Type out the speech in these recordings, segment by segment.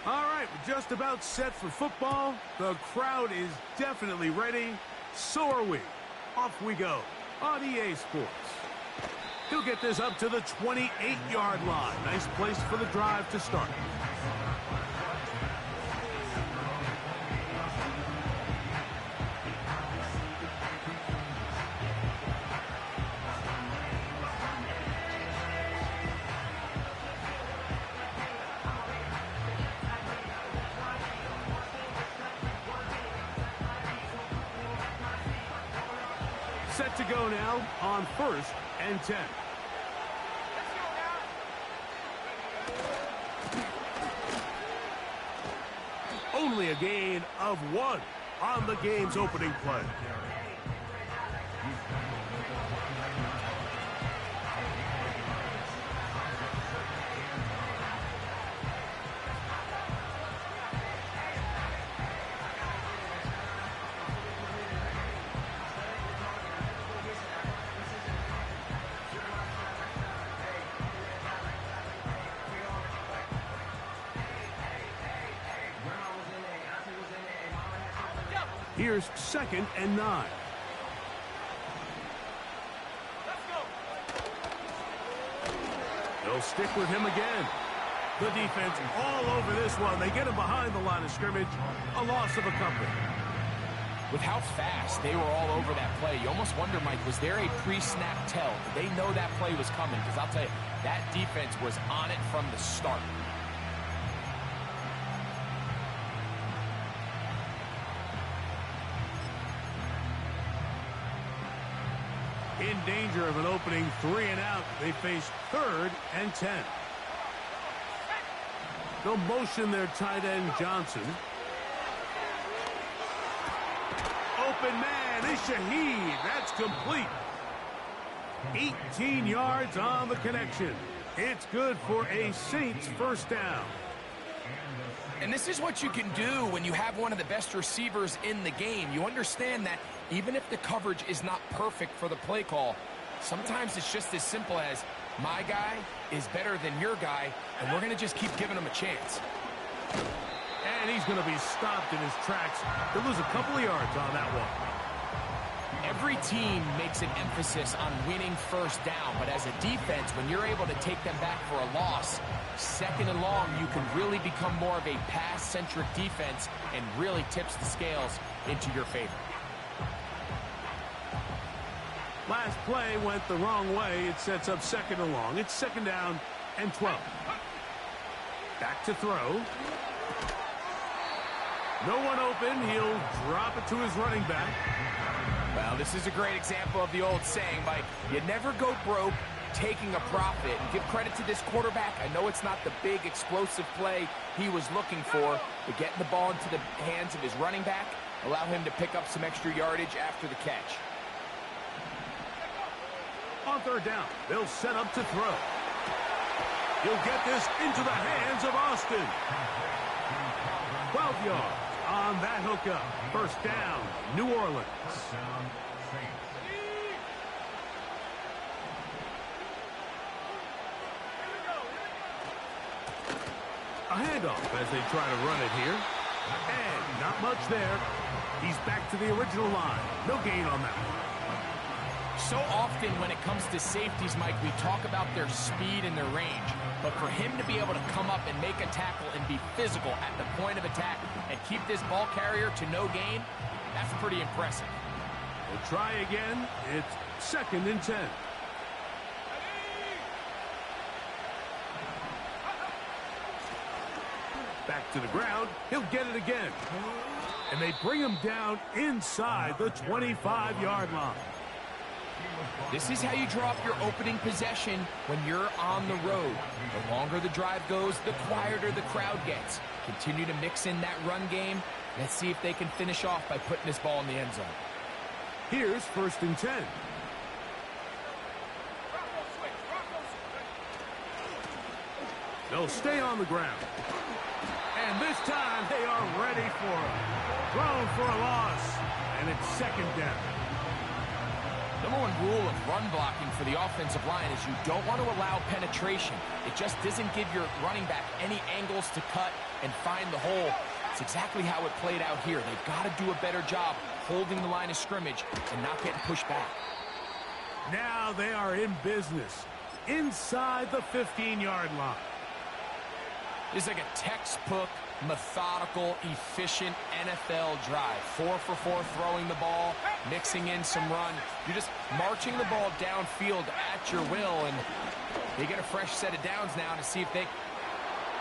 All right, we're just about set for football. The crowd is definitely ready. So are we. Off we go on EA Sports. He'll get this up to the 28-yard line. Nice place for the drive to start. Set to go now on 1st and 10. Only a gain of 1 on the game's opening play. Here's 2nd and 9. They'll stick with him again. The defense all over this one. They get him behind the line of scrimmage. A loss of a couple. With how fast they were all over that play, you almost wonder, Mike, was there a pre-snap tell? Did they know that play was coming? Because I'll tell you, that defense was on it from the start. In danger of an opening 3 and out. They face 3rd and 10. They'll motion their tight end Johnson. Open man is Shaheed. That's complete. 18 yards on the connection. It's good for a Saints first down. And this is what you can do when you have one of the best receivers in the game. You understand that even if the coverage is not perfect for the play call, sometimes it's just as simple as my guy is better than your guy, and we're going to just keep giving him a chance. And he's going to be stopped in his tracks. He'll lose a couple of yards on that one. Every team makes an emphasis on winning first down, but as a defense, when you're able to take them back for a loss, 2nd and long, you can really become more of a pass-centric defense and really tips the scales into your favor. Last play went the wrong way. It sets up 2nd and long. It's 2nd down and 12. Back to throw. No one open. He'll drop it to his running back. Well, this is a great example of the old saying, Mike, you never go broke taking a profit. And give credit to this quarterback. I know it's not the big explosive play he was looking for, but getting the ball into the hands of his running back, allow him to pick up some extra yardage after the catch. On 3rd down, they'll set up to throw. He'll get this into the hands of Austin. 12 yards on that hookup. First down, New Orleans. A handoff as they try to run it here. And not much there. He's back to the original line. No gain on that one. So often when it comes to safeties, Mike, we talk about their speed and their range. But for him to be able to come up and make a tackle and be physical at the point of attack and keep this ball carrier to no gain, that's pretty impressive. We'll try again. It's 2nd and 10. Back to the ground. He'll get it again. And they bring him down inside the 25-yard line. This is how you draw up your opening possession when you're on the road. The longer the drive goes, the quieter the crowd gets. Continue to mix in that run game. Let's see if they can finish off by putting this ball in the end zone. Here's 1st and 10. They'll stay on the ground. And this time they are ready for it. Thrown for a loss. And it's 2nd down. Number one rule of run blocking for the offensive line is you don't want to allow penetration. It just doesn't give your running back any angles to cut and find the hole. It's exactly how it played out here. They've got to do a better job holding the line of scrimmage and not getting pushed back. Now they are in business inside the 15-yard line. It's like a textbook, methodical, efficient NFL drive. 4 for 4 throwing the ball, mixing in some run. You're just marching the ball downfield at your will, and they get a fresh set of downs now to see if they...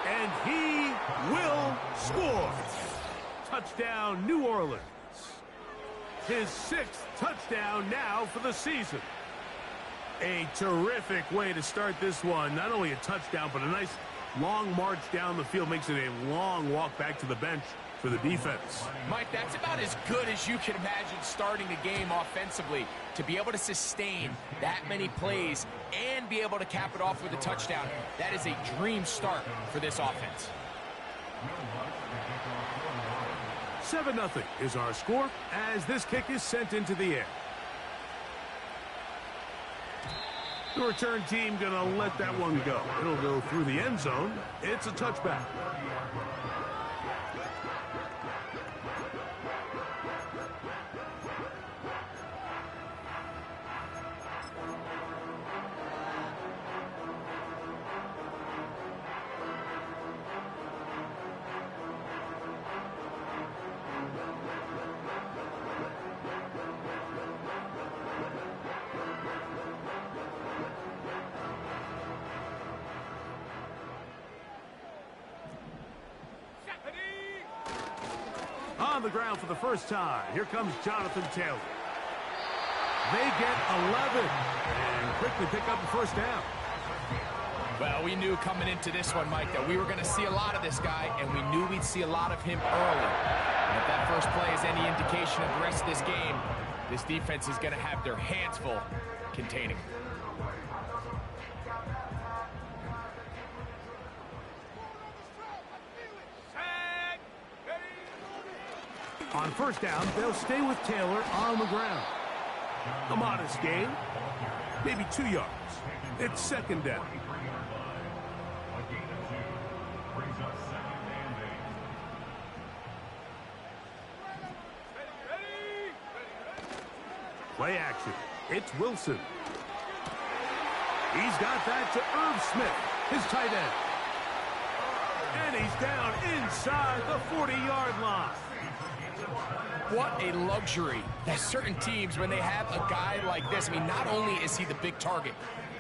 And he will score. Touchdown, New Orleans. His 6th touchdown now for the season. A terrific way to start this one. Not only a touchdown, but a nice long march down the field. Makes it a long walk back to the bench for the defense. Mike, that's about as good as you can imagine starting a game offensively. To be able to sustain that many plays and be able to cap it off with a touchdown, that is a dream start for this offense. 7-0 is our score as this kick is sent into the air. The return team going to let that one go. It'll go through the end zone. It's a touchback. On the ground for the first time. Here comes Jonathan Taylor. They get 11 and quickly pick up the first down. Well, we knew coming into this one, Mike, that we were going to see a lot of this guy, and we knew we'd see a lot of him early. And if that first play is any indication of the rest of this game, this defense is going to have their hands full containing. On first down, they'll stay with Taylor on the ground. A modest gain, maybe 2 yards. It's second down. Play action. It's Wilson. He's got that to Irv Smith, his tight end. And he's down inside the 40-yard line. What a luxury that certain teams, when they have a guy like this, I mean, not only is he the big target,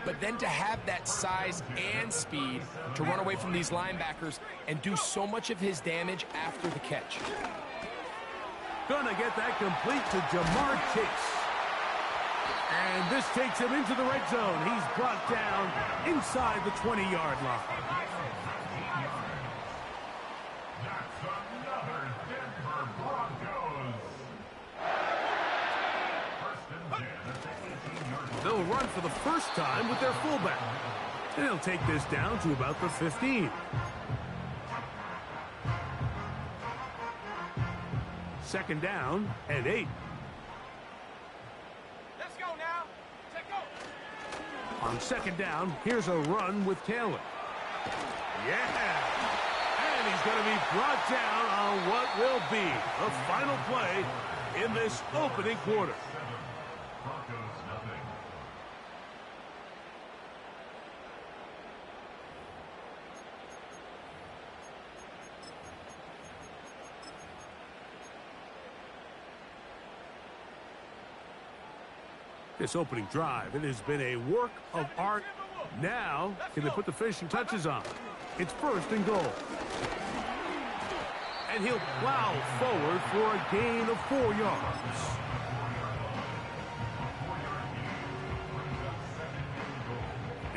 but then to have that size and speed to run away from these linebackers and do so much of his damage after the catch. Gonna get that complete to Jamar Chase. And this takes him into the red zone. He's brought down inside the 20-yard line. They'll run for the first time with their fullback. And they'll take this down to about the 15. Second down and 8. Let's go now. Let's go. On second down, here's a run with Taylor. Yeah! And he's going to be brought down on what will be the final play in this opening quarter. This opening drive, it has been a work of art. Now, can they put the finishing touches on? It's first and goal. And he'll plow forward for a gain of 4 yards.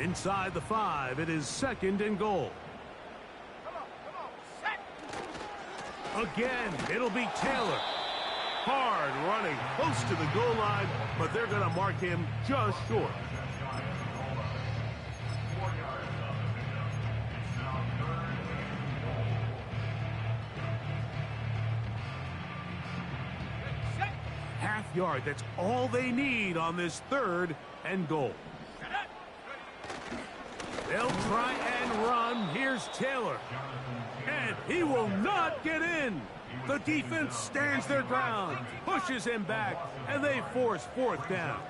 Inside the 5, it is second and goal. Again, it'll be Taylor. Hard running close to the goal line, but they're going to mark him just short. half yard. That's all they need on this 3rd and goal. They'll try and run. Here's Taylor. And he will not get in. The defense stands their ground, pushes him back, and they force 4th down.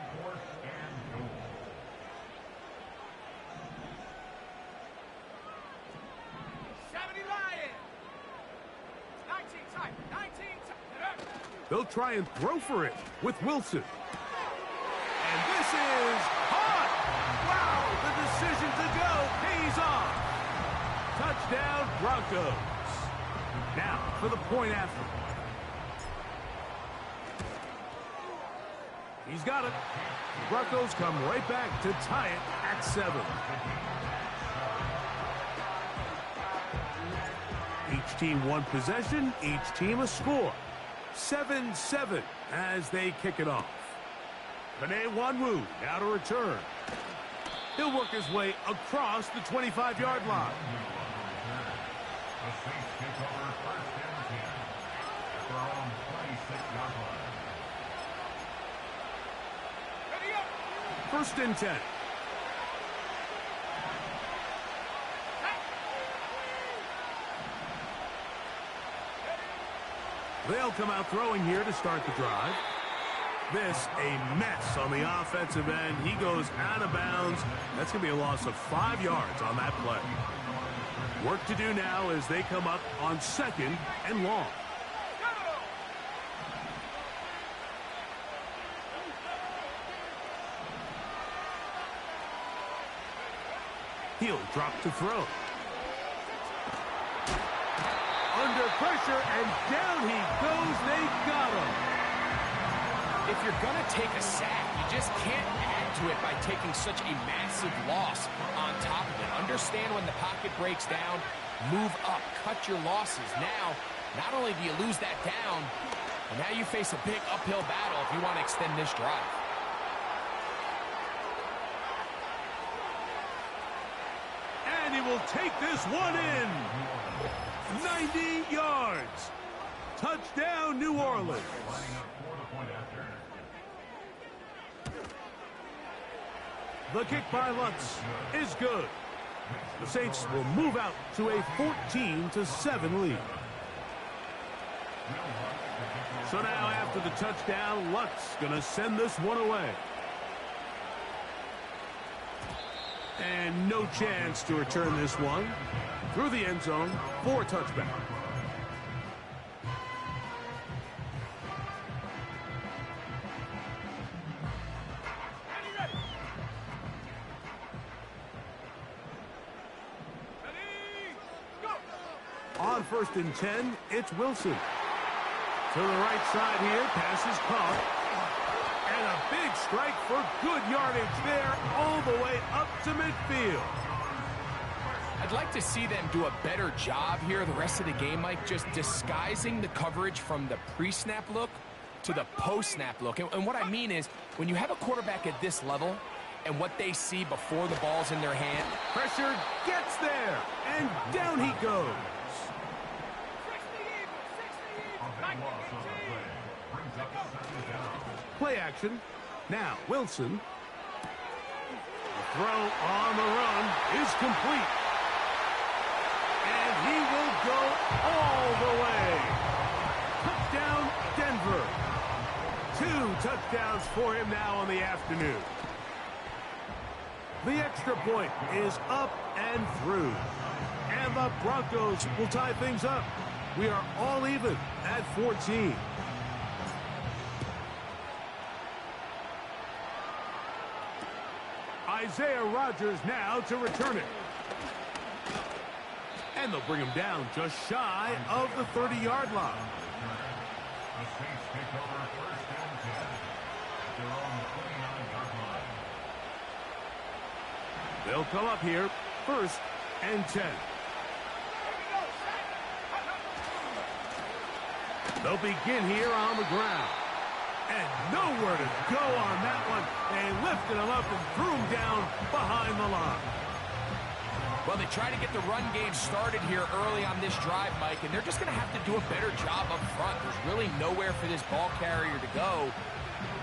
They'll try and throw for it with Wilson. And this is hot! Wow, the decision to go pays off. Touchdown, Broncos. Now for the point after. He's got it. The Broncos come right back to tie it at 7. Each team one possession, each team a score. 7-7 as they kick it off. Penei Nwanwu now to return. He'll work his way across the 25-yard line. First and 10. They'll come out throwing here to start the drive. This a mess on the offensive end. He goes out of bounds. That's going to be a loss of 5 yards on that play. Work to do now as they come up on 2nd and long. He'll drop to throw. Under pressure, and down he goes. They got him. If you're going to take a sack, you just can't add to it by taking such a massive loss on top of it. Understand when the pocket breaks down, move up, cut your losses. Now, not only do you lose that down, but now you face a big uphill battle if you want to extend this drive. And he will take this one in. 90 yards. Touchdown, New Orleans. The kick by Lutz is good. The Saints will move out to a 14-7 lead. So now after the touchdown, Lutz going to send this one away. And no chance to return this one through the end zone for a touchback. On 1st and 10, it's Wilson. To the right side here, pass is caught. And a big strike for good yardage there all the way up to midfield. I'd like to see them do a better job here the rest of the game, Mike, just disguising the coverage from the pre-snap look to the post-snap look. And what I mean is, when you have a quarterback at this level and what they see before the ball's in their hand. Pressure gets there, and down he goes. Play action. Now, Wilson. The throw on the run is complete. And he will go all the way. Touchdown, Denver. 2 touchdowns for him now on the afternoon. The extra point is up and through. And the Broncos will tie things up. We are all even at 14. Isaiah Rodgers now to return it. And they'll bring him down just shy of the 30-yard line. They'll come up here, 1st and 10. They'll begin here on the ground. And nowhere to go on that one. They lifted him up and threw him down behind the line. Well, they try to get the run game started here early on this drive, Mike, and they're just going to have to do a better job up front. There's really nowhere for this ball carrier to go.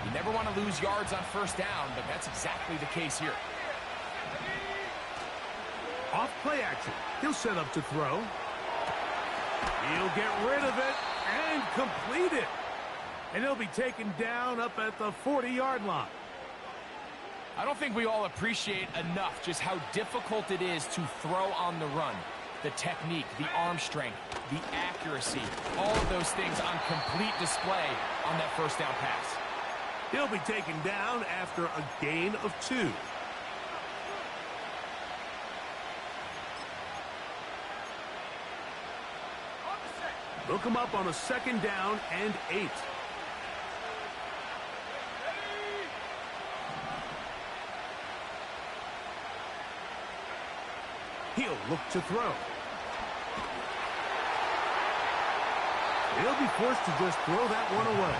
You never want to lose yards on first down, but that's exactly the case here. Off play action. He'll set up to throw. He'll get rid of it and complete it. And he'll be taken down up at the 40-yard line. I don't think we all appreciate enough just how difficult it is to throw on the run. The technique, the arm strength, the accuracy, all of those things on complete display on that first down pass. He'll be taken down after a gain of 2. Look him up on a 2nd down and 8. He'll look to throw. He'll be forced to just throw that one away.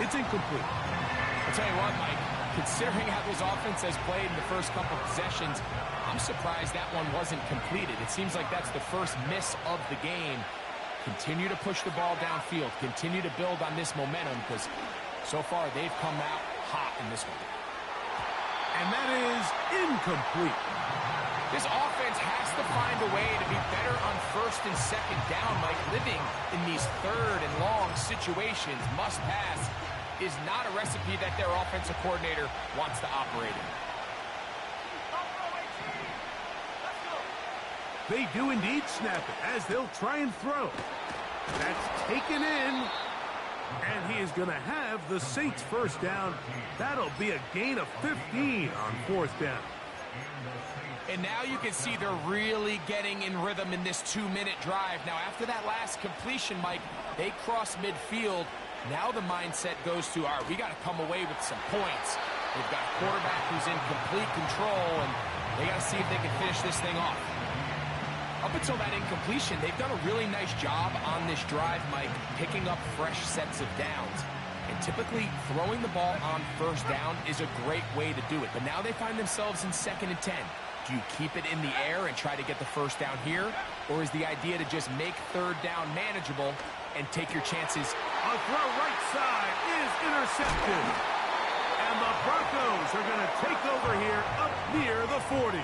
It's incomplete. I'll tell you what, Mike, considering how this offense has played in the first couple possessions, I'm surprised that one wasn't completed. It seems like that's the first miss of the game. Continue to push the ball downfield. Continue to build on this momentum because so far they've come out hot in this one. And that is incomplete. This offense has to find a way to be better on first and second down, Mike. Living in these third and long situations, must pass, is not a recipe that their offensive coordinator wants to operate in. They do indeed snap it as they'll try and throw. That's taken in. And he is going to have the Saints first down. That'll be a gain of 15 on 4th down. And now you can see they're really getting in rhythm in this 2-minute drive. Now, after that last completion, Mike, they cross midfield. Now the mindset goes to, all right, we got to come away with some points. They've got a quarterback who's in complete control, and they got to see if they can finish this thing off. Up until that incompletion, they've done a really nice job on this drive, Mike, picking up fresh sets of downs. And typically, throwing the ball on first down is a great way to do it. But now they find themselves in 2nd and 10. Do you keep it in the air and try to get the first down here? Or is the idea to just make 3rd down manageable and take your chances? A throw right side is intercepted. And the Broncos are going to take over here up near the 40.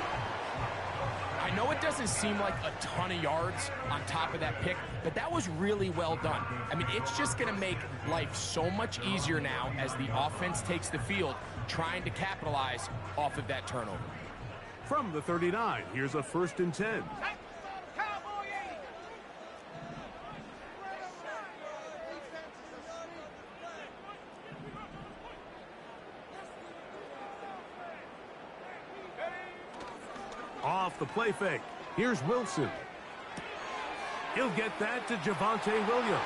I know it doesn't seem like a ton of yards on top of that pick, but that was really well done. I mean, it's just going to make life so much easier now as the offense takes the field, trying to capitalize off of that turnover. From the 39, here's a 1st and 10. Off the play fake. Here's Wilson. He'll get that to Javonte Williams.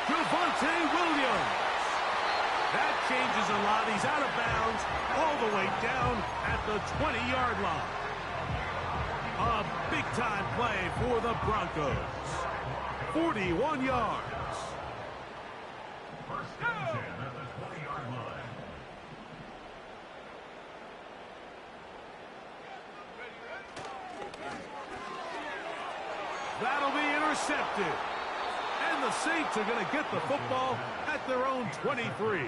Javonte Williams. That changes a lot. He's out of bounds all the way down at the 20-yard line. A big-time play for the Broncos. 41 yards. That'll be intercepted. And the Saints are going to get the football at their own 23.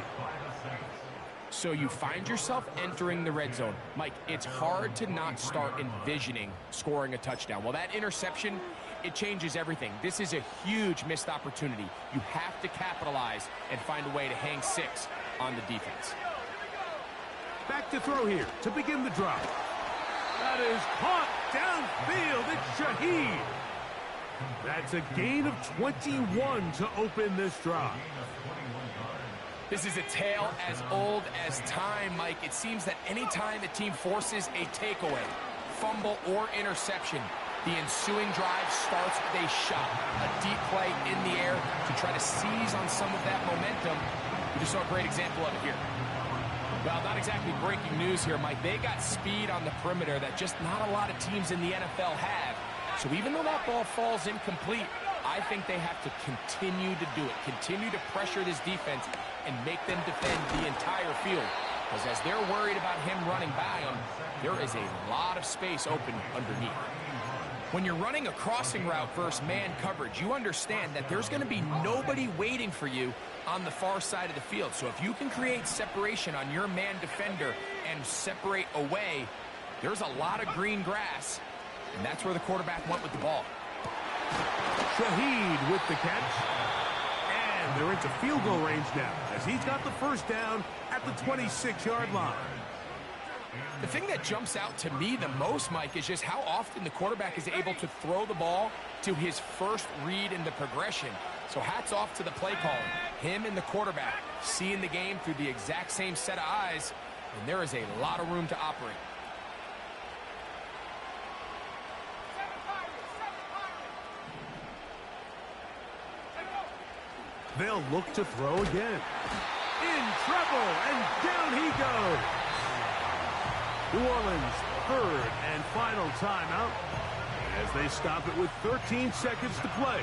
So you find yourself entering the red zone. Mike, it's hard to not start envisioning scoring a touchdown. Well, that interception, it changes everything. This is a huge missed opportunity. You have to capitalize and find a way to hang 6 on the defense. Back to throw here to begin the drive. That is caught downfield. It's Shaheed. That's a gain of 21 to open this drive. This is a tale as old as time, Mike. It seems that any time a team forces a takeaway, fumble, or interception, the ensuing drive starts with a shot, a deep play in the air to try to seize on some of that momentum. We just saw a great example of it here. Well, not exactly breaking news here, Mike. They got speed on the perimeter that just not a lot of teams in the NFL have. So even though that ball falls incomplete, I think they have to continue to do it, continue to pressure this defense and make them defend the entire field. because as they're worried about him running by them, there is a lot of space open underneath. When you're running a crossing route versus man coverage, you understand that there's going to be nobody waiting for you on the far side of the field. So if you can create separation on your man defender and separate away, there's a lot of green grass, and that's where the quarterback went with the ball. Shaheed with the catch. And they're into field goal range now as he's got the first down at the 26-yard line. The thing that jumps out to me the most, Mike, is just how often the quarterback is able to throw the ball to his first read in the progression. So hats off to the play caller. Him and the quarterback seeing the game through the exact same set of eyes, and there is a lot of room to operate. They'll look to throw again. In trouble, and down he goes. New Orleans' third and final timeout as they stop it with 13 seconds to play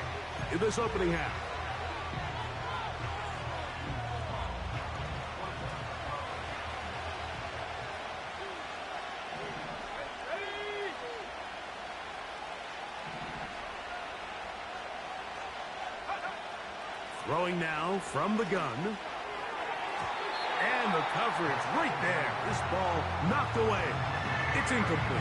in this opening half. Throwing now from the gun. And the coverage right there. This ball knocked away. It's incomplete.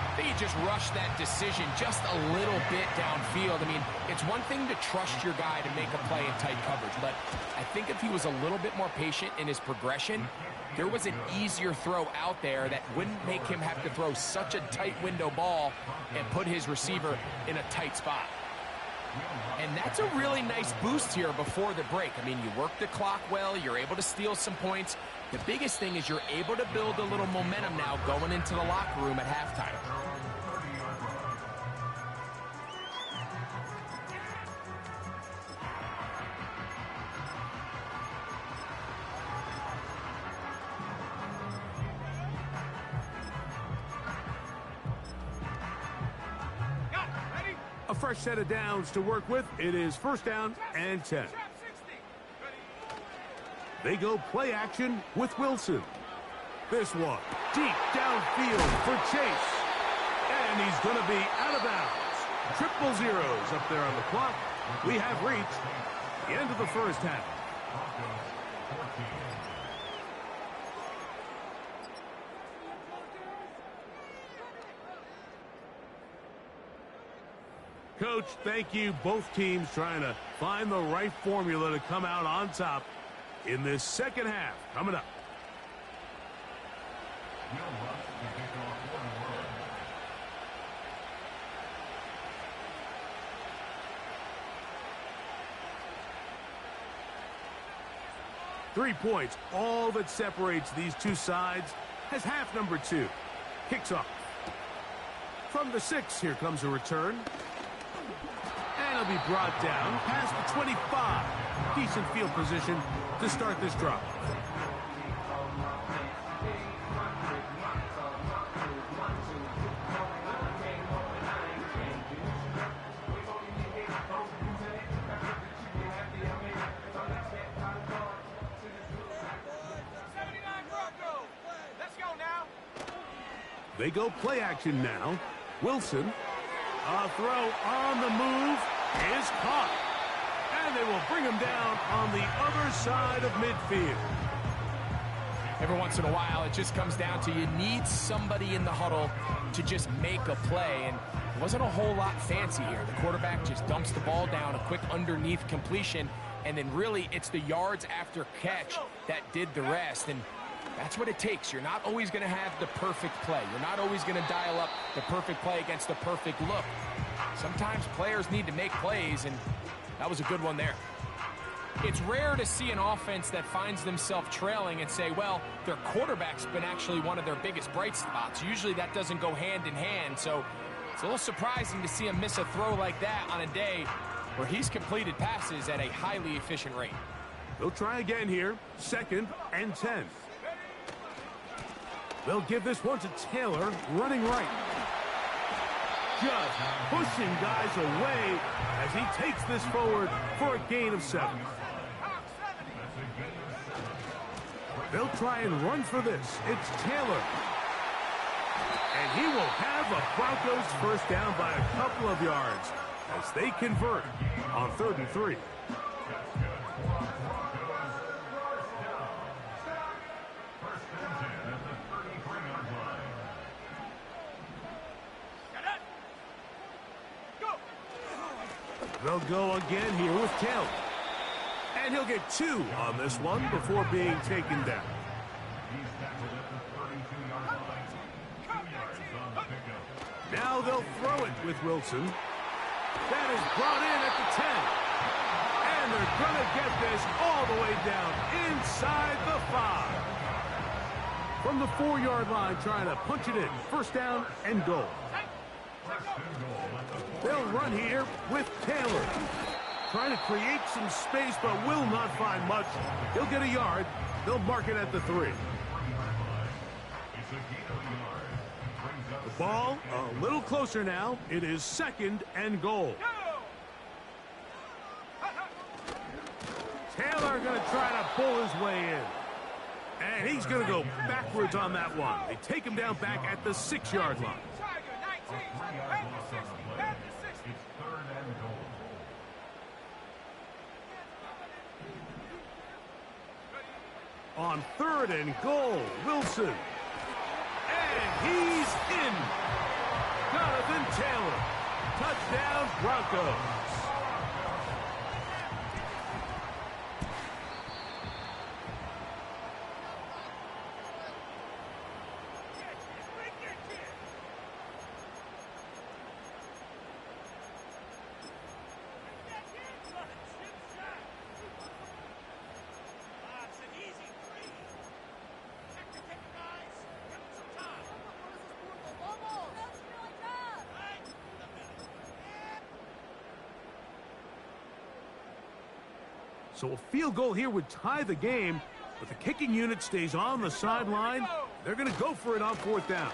I think he just rushed that decision just a little bit downfield. I mean, it's one thing to trust your guy to make a play in tight coverage, but I think if he was a little bit more patient in his progression, there was an easier throw out there that wouldn't make him have to throw such a tight window ball and put his receiver in a tight spot. And that's a really nice boost here before the break. I mean, you work the clock well, you're able to steal some points. The biggest thing is you're able to build a little momentum now going into the locker room at halftime. A fresh set of downs to work with. It is first down and 10. They go play action with Wilson. This one deep downfield for Chase. And he's going to be out of bounds. Triple zeros up there on the clock. We have reached the end of the first half. Coach, thank you. Both teams trying to find the right formula to come out on top in this second half. Coming up. Three points, all that separates these two sides, as half number two kicks off. From the 6, here comes a return. And he'll be brought down past the 25. Decent field position to start this drive. They go play action now. Wilson. A throw on the move is caught. And they will bring him down on the other side of midfield. Every once in a while, it just comes down to you need somebody in the huddle to just make a play. And it wasn't a whole lot fancy here. The quarterback just dumps the ball down, a quick underneath completion. And then really, it's the yards after catch that did the rest. And that's what it takes. You're not always going to have the perfect play. You're not always going to dial up the perfect play against the perfect look. Sometimes players need to make plays, and that was a good one there. It's rare to see an offense that finds themselves trailing and say, well, their quarterback's been actually one of their biggest bright spots. Usually that doesn't go hand in hand, so it's a little surprising to see him miss a throw like that on a day where he's completed passes at a highly efficient rate. They'll try again here. 2nd and 10. They'll give this one to Taylor, running right. Just pushing guys away as he takes this forward for a gain of 7. They'll try and run for this. It's Taylor. And he will have a Broncos first down by a couple of yards as they convert on 3rd and 3. They'll go again here with Taylor. And he'll get 2 on this one before being taken down. Now they'll throw it with Wilson. That is brought in at the 10. And they're going to get this all the way down inside the 5. From the 4-yard line, trying to punch it in. First down and goal. They'll run here with Taylor. Trying to create some space, but will not find much. He'll get a yard. They'll mark it at the 3. The ball a little closer now. It is 2nd and goal. Taylor going to try to pull his way in. And he's going to go backwards on that one. They take him down back at the 6-yard line. On 3rd and goal, Wilson. And he's in. Jonathan Taylor. Touchdown, Broncos. So a field goal here would tie the game, but the kicking unit stays on the sideline. They're going to go for it on 4th down.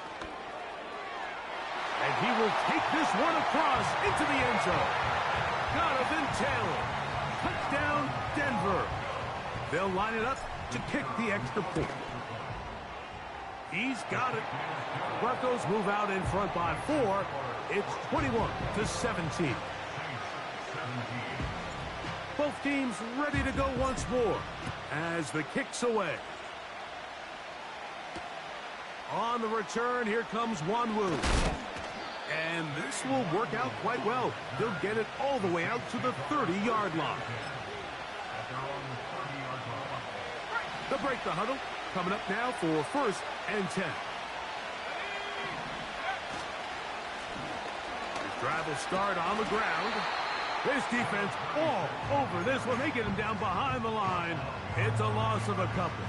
And he will take this one across into the end zone. Jonathan Taylor. Touchdown, Denver. They'll line it up to kick the extra point. He's got it. Broncos move out in front by 4. It's 21-17. Both teams ready to go once more as the kick's away. On the return, here comes Wanwu. And this will work out quite well. They'll get it all the way out to the 30-yard line. They'll break the huddle. Coming up now for 1st and 10. This drive will start on the ground. This defense all over this one. They get him down behind the line. It's a loss of a couple.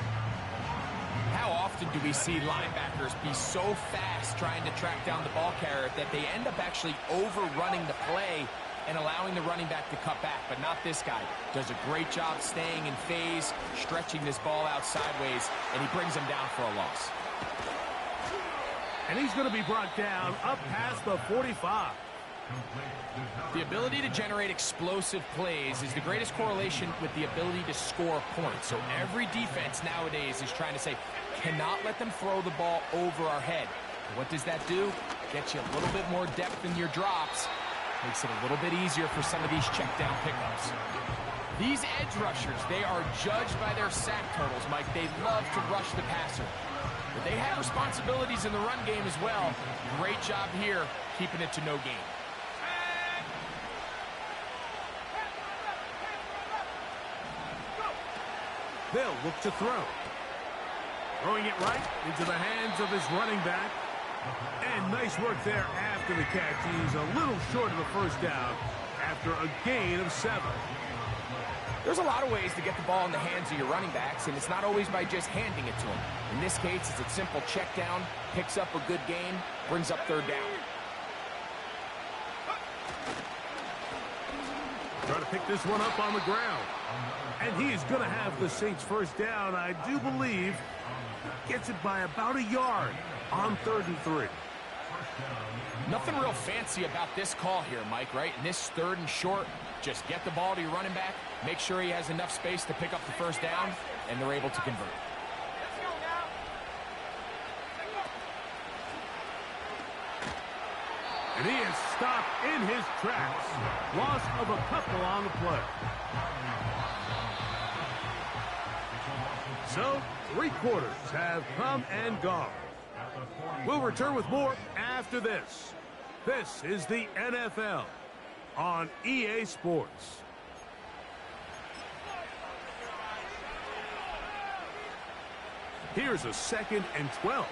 How often do we see linebackers be so fast trying to track down the ball carrier that they end up actually overrunning the play and allowing the running back to cut back? But not this guy. Does a great job staying in phase, stretching this ball out sideways, and he brings him down for a loss. And he's going to be brought down up past the 45. The ability to generate explosive plays is the greatest correlation with the ability to score points. So every defense nowadays is trying to say, cannot let them throw the ball over our head. What does that do? Gets you a little bit more depth in your drops. Makes it a little bit easier for some of these check down pickups. These edge rushers, they are judged by their sack totals, Mike. They love to rush the passer. But they have responsibilities in the run game as well. Great job here, keeping it to no gain. They'll look to throw. Throwing it right into the hands of his running back. And nice work there after the catch. He's a little short of the first down after a gain of 7. There's a lot of ways to get the ball in the hands of your running backs, and it's not always by just handing it to them. In this case, it's a simple check down, picks up a good gain, brings up 3rd down. Trying to pick this one up on the ground. And he is going to have the Saints first down, I do believe. Gets it by about a yard on 3rd and 3. Nothing real fancy about this call here, Mike, right? In this 3rd and short, just get the ball to your running back, make sure he has enough space to pick up the first down, and they're able to convert. And he is stopped in his tracks. Loss of a couple on the play. So, 3 quarters have come and gone. We'll return with more after this. This is the NFL on EA Sports. Here's a 2nd and 12.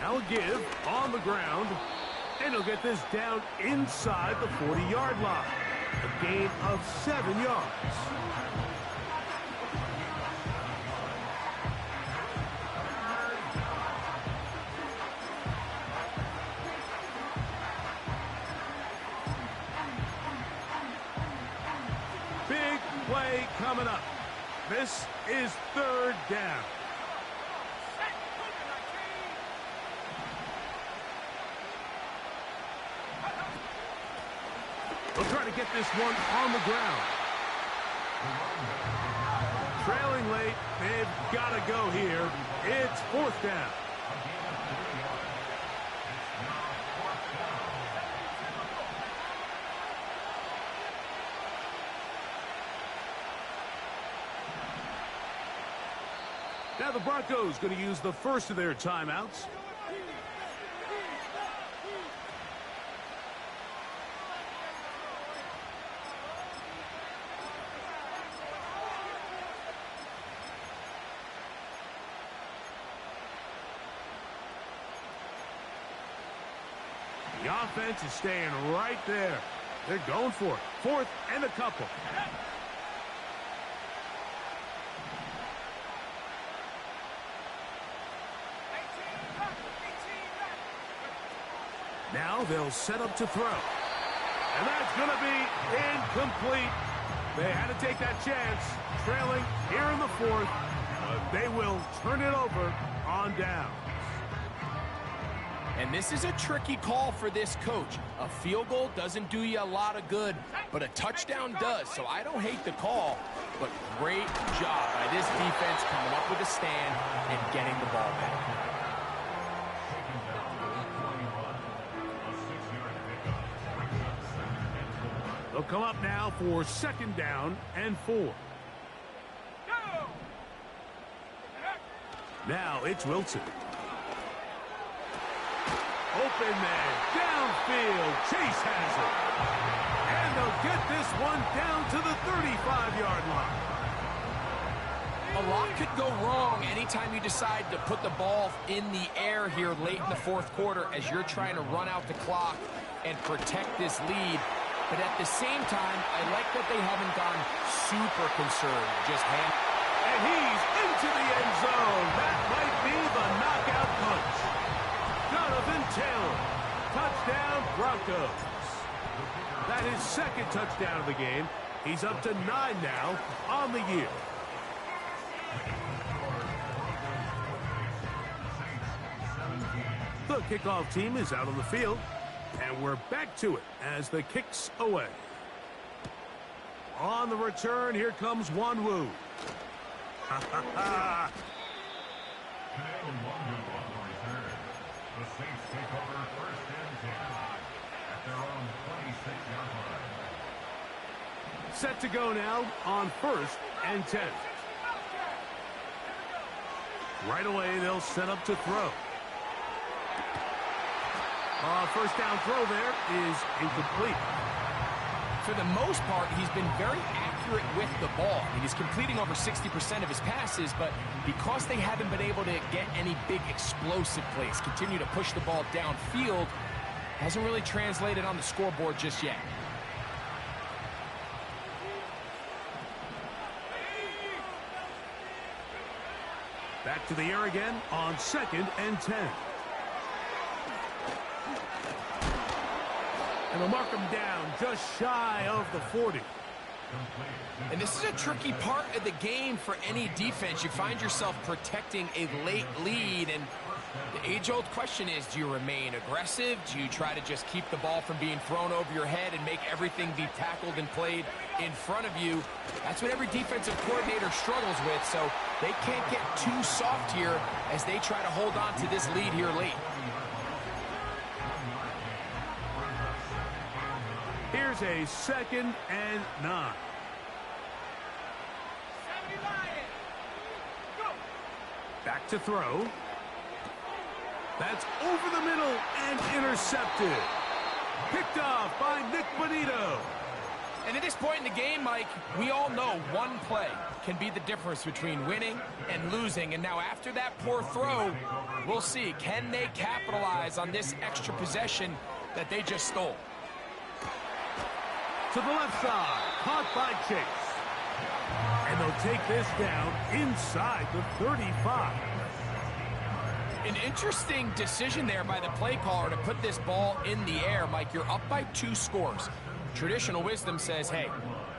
Now give on the ground, and he'll get this down inside the 40-yard line. A gain of 7 yards. Big play coming up. This is 3rd down. They'll try to get this one on the ground. Trailing late, they've got to go here. It's 4th down. Now the Broncos going to use the first of their timeouts. The offense is staying right there. They're going for it. 4th and a couple. Now they'll set up to throw. And that's going to be incomplete. They had to take that chance. Trailing here in the 4th. But they will turn it over on down. And this is a tricky call for this coach. A field goal doesn't do you a lot of good, but a touchdown does. So I don't hate the call, but great job by this defense coming up with a stand and getting the ball back. They'll come up now for 2nd down and 4. Now it's Wilson. Open man, downfield, Chase has it. And they'll get this one down to the 35-yard line. A lot could go wrong anytime you decide to put the ball in the air here late in the 4th quarter as you're trying to run out the clock and protect this lead. But at the same time, I like that they haven't gone super conservative. Just hand. And he's into the end zone. That might be the knockout punch. Jonathan Taylor. Touchdown, Broncos. That is 2nd touchdown of the game. He's up to 9 now on the year. The kickoff team is out on the field. And we're back to it as the kick's away. On the return, here comes Wanwu. Ha ha ha. The Saints take over 1st and 10 at their own 26-yard line. Set to go now on 1st and 10. Right away, they'll set up to throw. First down throw there is incomplete. For the most part, he's been very accurate with the ball. I mean, he's completing over 60% of his passes, but because they haven't been able to get any big explosive plays, continue to push the ball downfield, hasn't really translated on the scoreboard just yet. Back to the air again on 2nd and 10. And they'll mark him down just shy of the 40. And this is a tricky part of the game for any defense. You find yourself protecting a late lead, and The age-old question is, do you remain aggressive? Do you try to just keep the ball from being thrown over your head and make everything be tackled and played in front of you? That's what every defensive coordinator struggles with, so they can't get too soft here as they try to hold on to this lead here late. Here's a 2nd and 9. Back to throw. That's over the middle and intercepted. Picked off by Nick Bonito. And at this point in the game, Mike, we all know one play can be the difference between winning and losing. And now after that poor throw, we'll see. Can they capitalize on this extra possession that they just stole? To the left side, caught by Chase. And they'll take this down inside the 35. An interesting decision there by the play caller to put this ball in the air. Mike, you're up by 2 scores. Traditional wisdom says, hey,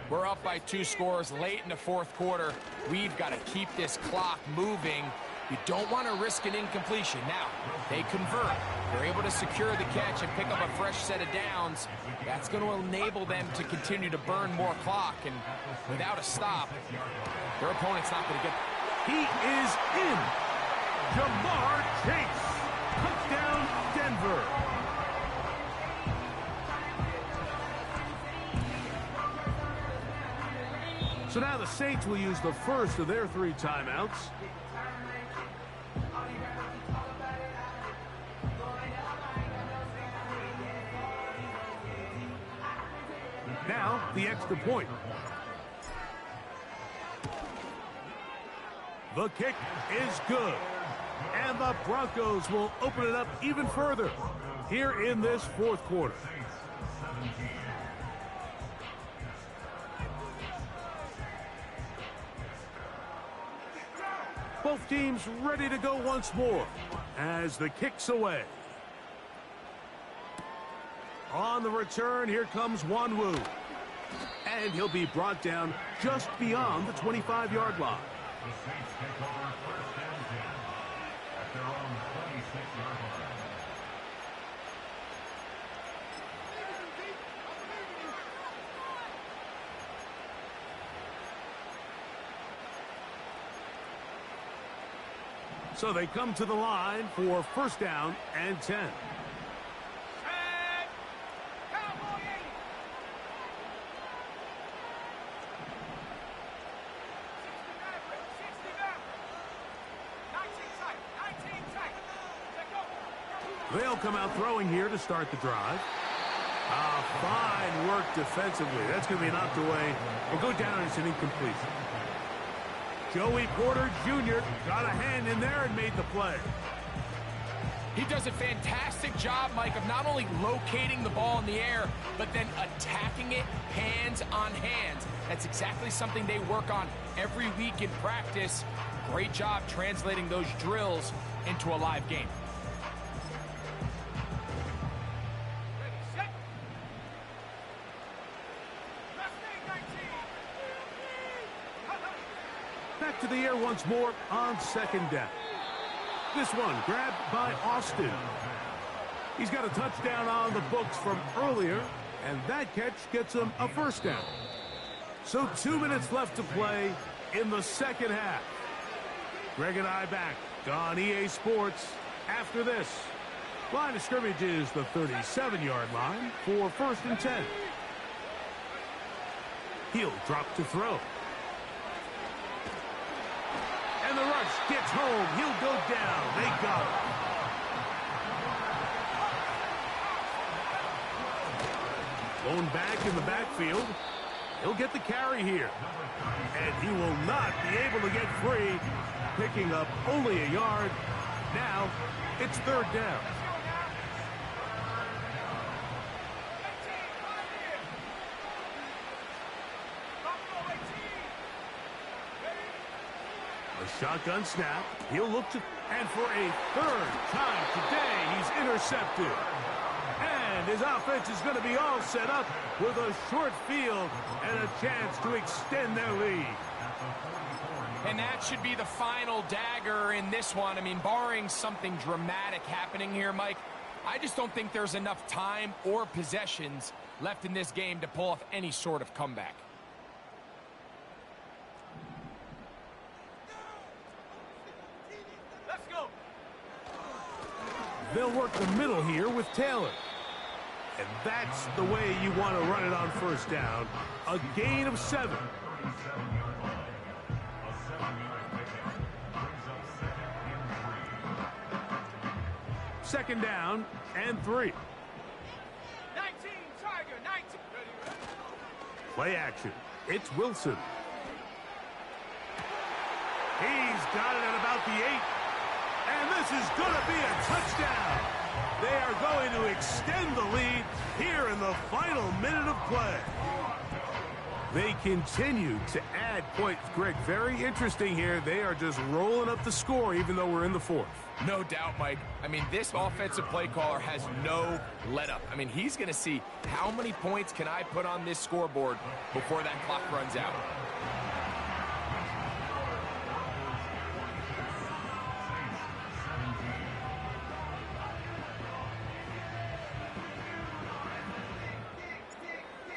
we're up by 2 scores late in the 4th quarter. We've got to keep this clock moving. You don't want to risk an incompletion. Now, they convert. They're able to secure the catch and pick up a fresh set of downs. That's going to enable them to continue to burn more clock. And without a stop, their opponent's not going to get it. He is in. Jamar Chase. Touchdown, Denver. So now the Saints will use the first of their 3 timeouts. Now, the extra point. The kick is good. And the Broncos will open it up even further here in this 4th quarter. Both teams ready to go once more as the kick's away. On the return, here comes Wanwu. And he'll be brought down just beyond the 25-yard line. The Saints take over 1st and 10 at their own 26-yard line. So they come to the line for 1st down and 10. They'll come out throwing here to start the drive. Fine work defensively. That's going to be knocked away. Will go down as an incompletion. Joey Porter Jr. got a hand in there and made the play. He does a fantastic job, Mike, of not only locating the ball in the air, but then attacking it hands on hands. That's exactly something they work on every week in practice. Great job translating those drills into a live game. Back to the air once more on 2nd down. This one grabbed by Austin. He's got a touchdown on the books from earlier, and that catch gets him a 1st down. So 2 minutes left to play in the 2nd half. Greg and I back on EA Sports after this. Line of scrimmage is the 37-yard line for 1st and 10. He'll drop to throw. And the rush gets home. He'll go down. They got him. Going back in the backfield. He'll get the carry here. And he will not be able to get free. Picking up only a yard. Now it's 3rd down. A shotgun snap. He'll look to, and for a 3rd time today, he's intercepted. And his offense is going to be all set up with a short field and a chance to extend their lead. At the 44-yard And that should be the final dagger in this one. I mean, barring something dramatic happening here, Mike, I just don't think there's enough time or possessions left in this game to pull off any sort of comeback. Let's go. They'll work the middle here with Taylor. And that's the way you want to run it on first down. A gain of 7. Second down and 3. 19, Tiger, 19. Play action. It's Wilson. He's got it at about the 8. And this is going to be a touchdown. They are going to extend the lead here in the final minute of play. They continue to add points. Greg, very interesting here. They are just rolling up the score even though we're in the 4th. No doubt, Mike. I mean, this offensive play caller has no let-up. I mean, he's going to see how many points can I put on this scoreboard before that clock runs out.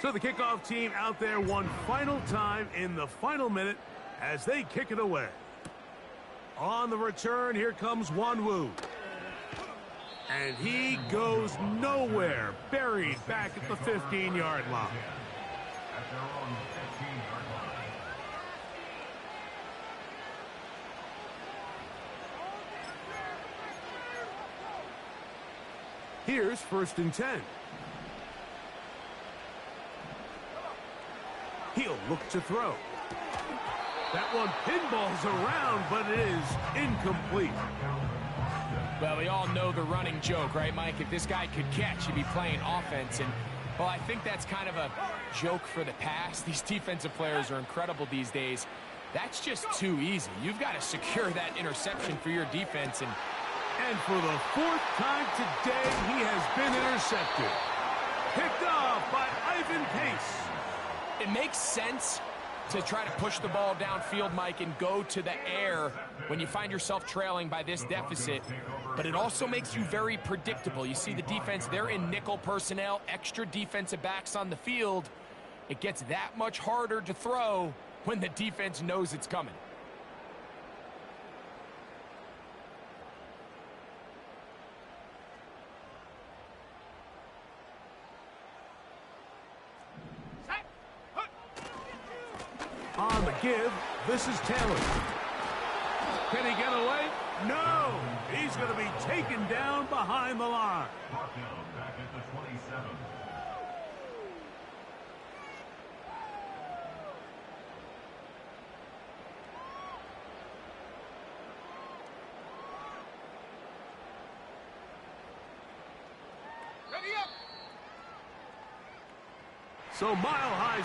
So the kickoff team out there one final time in the final minute as they kick it away. On the return, here comes Wanwu. And he goes nowhere, buried back at the 15-yard line. At their own 15-yard line. Here's 1st and 10. He'll look to throw. That one pinballs around, but it is incomplete. Well, we all know the running joke, right, Mike? If this guy could catch, he'd be playing offense. And, well, I think that's kind of a joke for the past. These defensive players are incredible these days. That's just too easy. You've got to secure that interception for your defense. And for the 4th time today, he has been intercepted. Picked off by Ivan Pace. It makes sense to try to push the ball downfield, Mike, and go to the air when you find yourself trailing by this deficit. But it also makes you very predictable. You see the defense, they're in nickel personnel, extra defensive backs on the field. It gets that much harder to throw when the defense knows it's coming. On the give, this is Taylor. Can he get away? No! He's going to be taken down behind the line. Brought down back at the 27. So Mile High